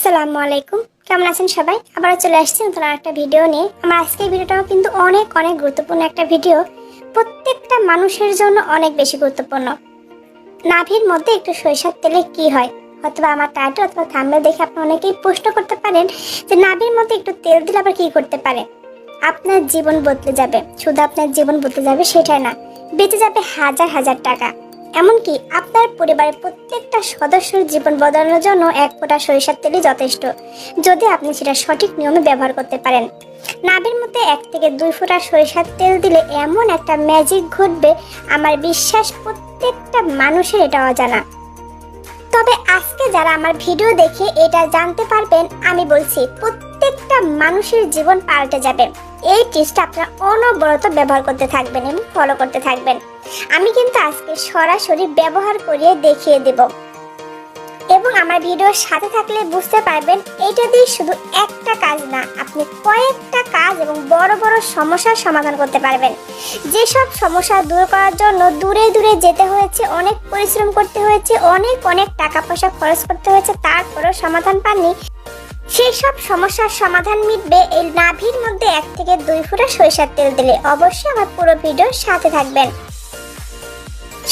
আসসালামু আলাইকুম, কেমন আছেন সবাই? আবারও চলে আসছি নতুন একটা ভিডিও নিয়ে। আমার আজকের ভিডিওটাও কিন্তু অনেক গুরুত্বপূর্ণ একটা ভিডিও, প্রত্যেকটা মানুষের জন্য অনেক বেশি গুরুত্বপূর্ণ। নাভির মধ্যে একটু সরিষার তেলে কি হয়? অথবা আমার টাইটেল অথবা থাম্বনেল দেখে আপনি অনেকেই প্রশ্ন করতে পারেন যে নাভির মধ্যে একটু তেল দিলে আবার কি করতে পারে। আপনার জীবন বদলে যাবে, শুধু আপনার জীবন বদলে যাবে সেটাই না, বেঁচে যাবে হাজার হাজার টাকা। এমনকি আপনার পরিবারের প্রত্যেকটা সদস্যের জীবন বদলানোর জন্য এক ফোঁটা সরিষার তেলই যথেষ্ট, যদি আপনি সেটা সঠিক নিয়মে ব্যবহার করতে পারেন। নাভির মধ্যে 1 থেকে 2 ফোঁটা সরিষার তেল দিলে এমন একটা ম্যাজিক ঘটবে, আমার বিশ্বাস প্রত্যেকটা মানুষের এটা অজানা। তবে আজকে যারা আমার ভিডিও দেখে এটা জানতে পারবেন, আমি বলছি প্রত্যেকটা মানুষের জীবন পাল্টে যাবে। এই টিপসটা আপনারা অনবরত ব্যবহার করতে থাকবেন এবং ফলো করতে থাকবেন। আমি কিন্তু আজকে সরাসরি ব্যবহার করিয়ে দেখিয়ে দেব, এবং আমার ভিডিওর সাথে থাকলে বুঝতে পারবেন এটা দিয়ে শুধু একটা কাজ না, আপনি কয়েকটা কাজ এবং বড় বড় সমস্যার সমাধান করতে পারবেন। যেসব সমস্যা দূর করার জন্য দূরে দূরে যেতে হয়েছে, অনেক পরিশ্রম করতে হয়েছে, অনেক টাকা পয়সা খরচ করতে হয়েছে, তারপরেও সমাধান পাননি, সেই সব সমস্যার সমাধান মিটবে এই নাভির মধ্যে 1 থেকে 2 ফোঁটা সরিষার তেল দিলে। অবশ্যই আমার পুরো ভিডিওর সাথে থাকবেন।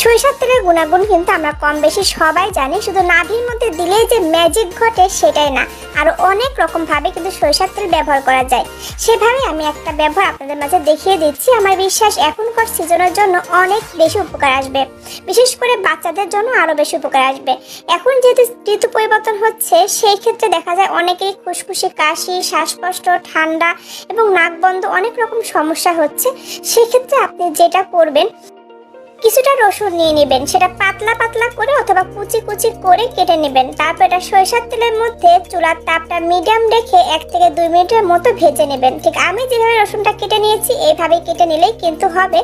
সরিষার তেলের গুণাগুণ কিন্তু আমরা কম বেশি সবাই জানি, শুধু নাভির মধ্যে দিলেই যে ম্যাজিক ঘটে সেটাই না, আরো অনেক রকম ভাবে কিন্তু সরিষার তেল ব্যবহার করা যায়। সেভাবে আমি একটা ব্যবহার আপনাদের মাঝে দেখিয়ে দিচ্ছি। আমার বিশ্বাস এখনকার সিজনের জন্য অনেক বেশি উপকার আসবে, বিশেষ করে বাচ্চাদের জন্য আরো বেশি উপকার আসবে। এখন যেহেতু ঋতু পরিবর্তন হচ্ছে, সেই ক্ষেত্রে দেখা যায় অনেকেই খুশখুশি, কাশি, শ্বাসকষ্ট, ঠান্ডা এবং নাক বন্ধ অনেক রকম সমস্যা হচ্ছে। সেক্ষেত্রে আপনি যেটা করবেন, কিছুটা রসুন নিয়ে নেবেন, সেটা পাতলা পাতলা করে অথবা কুচি কুচি করে কেটে নেবেন। তারপর এটা সরিষার তেলের মধ্যে চুলার তাপটা মিডিয়াম রেখে 1 থেকে 2 মিনিটের মতো ভেজে নেবেন। ঠিক আমি যেভাবে রসুনটা কেটে নিয়েছি এইভাবে কেটে নিলেই কিন্তু হবে।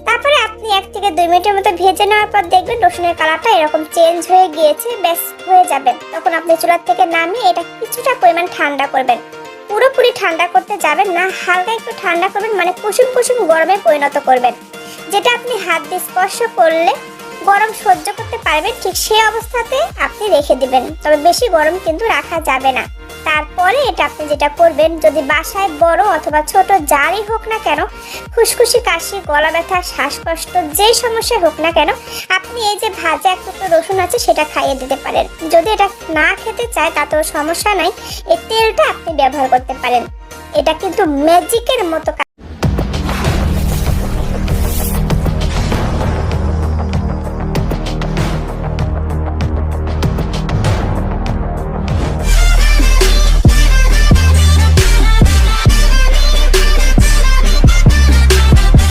তারপরে আপনি 1 থেকে 2 মিনিটের মতো ভেজে নেওয়ার পর দেখবেন রসুনের কালারটা এরকম চেঞ্জ হয়ে গিয়েছে, ব্যাস হয়ে যাবে। তখন আপনি চুলার থেকে নামিয়ে এটা কিছুটা পরিমাণ ঠান্ডা করবেন। পুরোপুরি ঠান্ডা করতে যাবেন না, হালকা একটু ঠান্ডা করবেন, মানে কুসুম কুসুম গরমে পরিণত করবেন, যেটা আপনি হাত দিয়ে স্পর্শ করলে গরম সহ্য করতে পারবেন, ঠিক সেই অবস্থাতে আপনি রেখে দিবেন। তবে বেশি গরম কিন্তু রাখা যাবে না। তারপরে এটা আপনি যেটা করবেন, যদি বাসায় বড় অথবা ছোট যারই হোক না কেন, খুশখুশি, কাশি, গলা ব্যথা, শ্বাসকষ্ট যে সমস্যা হোক না কেন, আপনি এই যে ভাজা এক টুকরো রসুন আছে সেটা খাইয়ে দিতে পারেন। যদি এটা না খেতে চায় তাতেও সমস্যা নাই, এই তেলটা আপনি ব্যবহার করতে পারেন। এটা কিন্তু ম্যাজিকের মতো